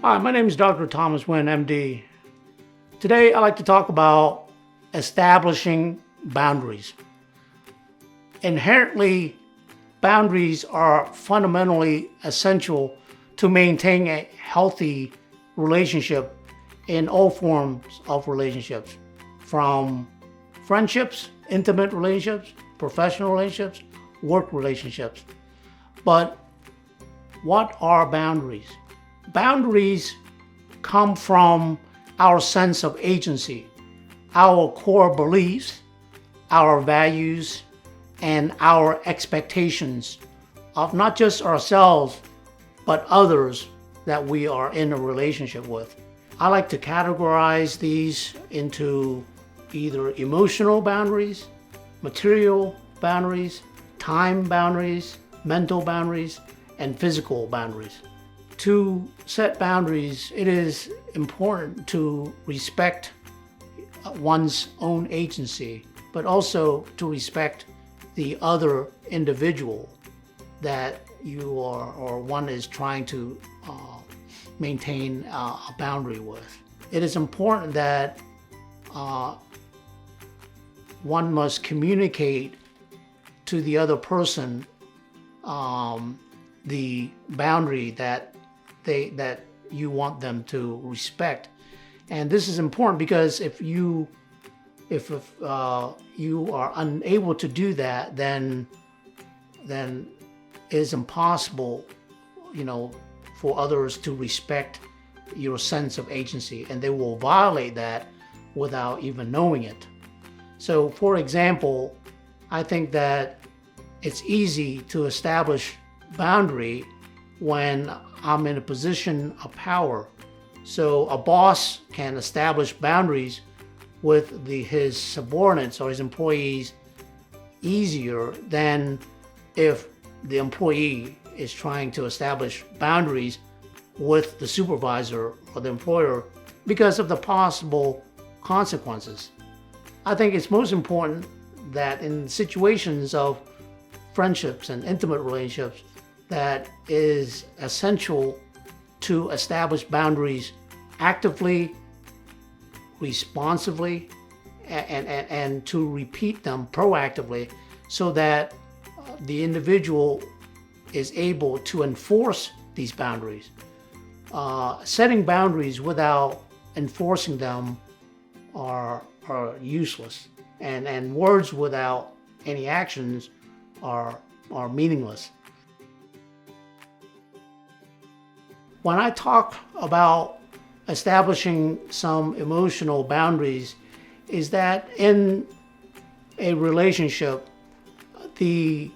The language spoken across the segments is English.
Hi, my name is Dr. Thomas Nguyen, MD. Today, I'd like to talk about establishing boundaries. Inherently, boundaries are fundamentally essential to maintain a healthy relationship in all forms of relationships, from friendships, intimate relationships, professional relationships, work relationships. But what are boundaries? Boundaries come from our sense of agency, our core beliefs, our values, and our expectations of not just ourselves, but others that we are in a relationship with. I like to categorize these into either emotional boundaries, material boundaries, time boundaries, mental boundaries, and physical boundaries. To set boundaries, it is important to respect one's own agency, but also to respect the other individual that you are or one is trying to maintain a boundary with. It is important that one must communicate to the other person the boundary that you want them to respect. And this is important because if you are unable to do that, then it is impossible, for others to respect your sense of agency, and they will violate that without even knowing it. So, for example, I think that it's easy to establish boundary when I'm in a position of power. So a boss can establish boundaries with his subordinates or his employees easier than if the employee is trying to establish boundaries with the supervisor or the employer because of the possible consequences. I think it's most important that in situations of friendships and intimate relationships, that is essential to establish boundaries actively, responsibly, and to repeat them proactively so that the individual is able to enforce these boundaries. Setting boundaries without enforcing them are useless, and words without any actions are meaningless. When I talk about establishing some emotional boundaries, is that in a relationship, the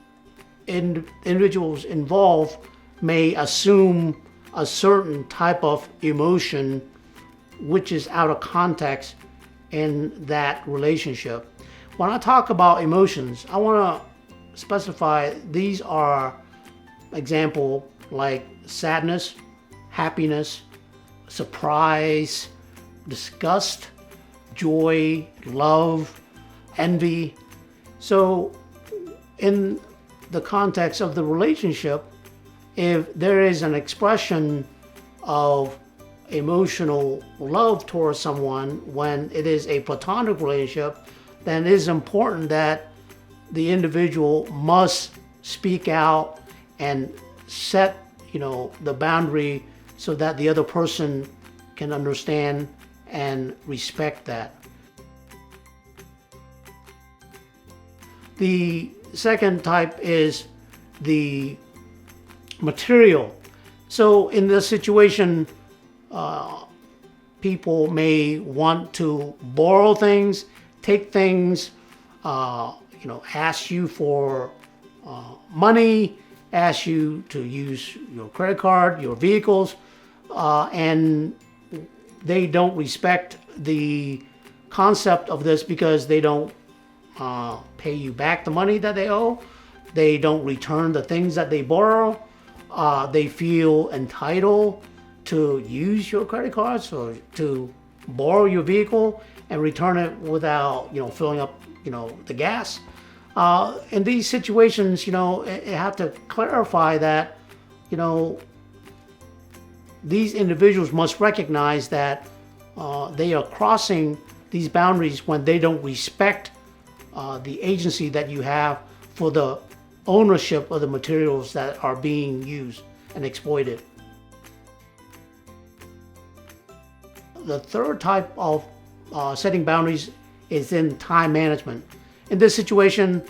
individuals involved may assume a certain type of emotion which is out of context in that relationship. When I talk about emotions, I want to specify these are example like sadness, happiness, surprise, disgust, joy, love, envy. So in the context of the relationship, if there is an expression of emotional love towards someone when it is a platonic relationship, then it is important that the individual must speak out and set, the boundary so that the other person can understand and respect that. The second type is the material. So in this situation, people may want to borrow things, take things, ask you for money, ask you to use your credit card, your vehicles, and they don't respect the concept of this because they don't pay you back the money that they owe. They don't return the things that they borrow. They feel entitled to use your credit cards or to borrow your vehicle and return it without, filling up, the gas. In these situations, you have to clarify that, these individuals must recognize that they are crossing these boundaries when they don't respect the agency that you have for the ownership of the materials that are being used and exploited. The third type of setting boundaries is in time management. In this situation,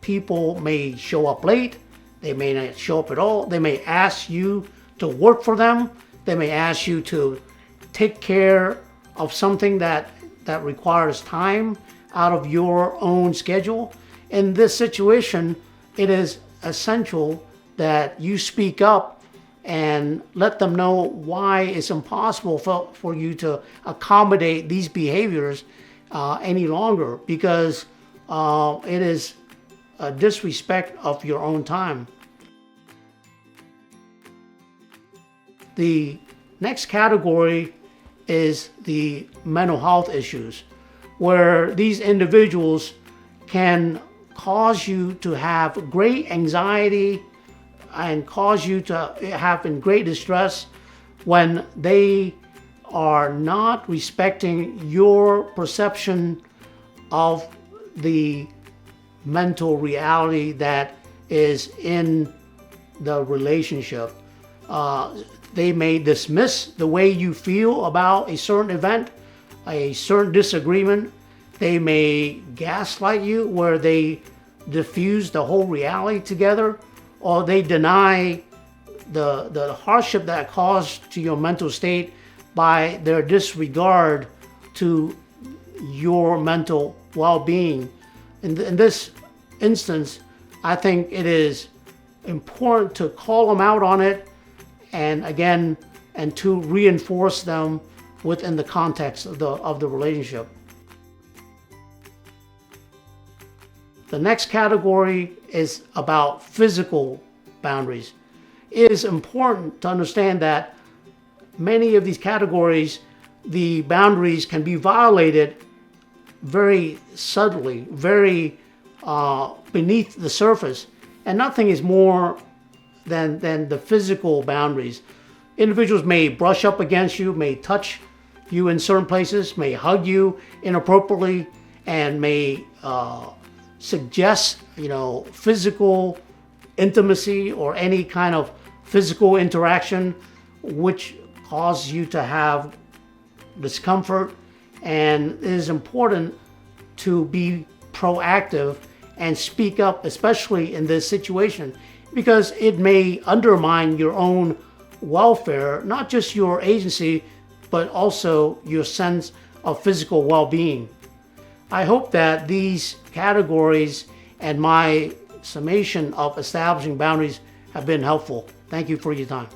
people may show up late, they may not show up at all, they may ask you to work for them, they may ask you to take care of something that requires time out of your own schedule. In this situation, it is essential that you speak up and let them know why it's impossible for you to accommodate these behaviors any longer, because it is a disrespect of your own time. The next category is the mental health issues, where these individuals can cause you to have great anxiety and cause you to have in great distress when they are not respecting your perception of the mental reality that is in the relationship. They may dismiss the way you feel about a certain event, a certain disagreement. They may gaslight you, where they diffuse the whole reality together, or they deny the hardship that caused to your mental state by their disregard to your mental well-being. In this instance, I think it is important to call them out on it, and again, and to reinforce them within the context of the relationship. The next category is about physical boundaries. It is important to understand that many of these categories, the boundaries can be violated very subtly, very beneath the surface, and nothing is more than the physical boundaries. Individuals may brush up against you, may touch you in certain places, may hug you inappropriately, and may suggest, physical intimacy or any kind of physical interaction which causes you to have discomfort. And it is important to be proactive and speak up, especially in this situation, because it may undermine your own welfare, not just your agency, but also your sense of physical well-being. I hope that these categories and my summation of establishing boundaries have been helpful. Thank you for your time.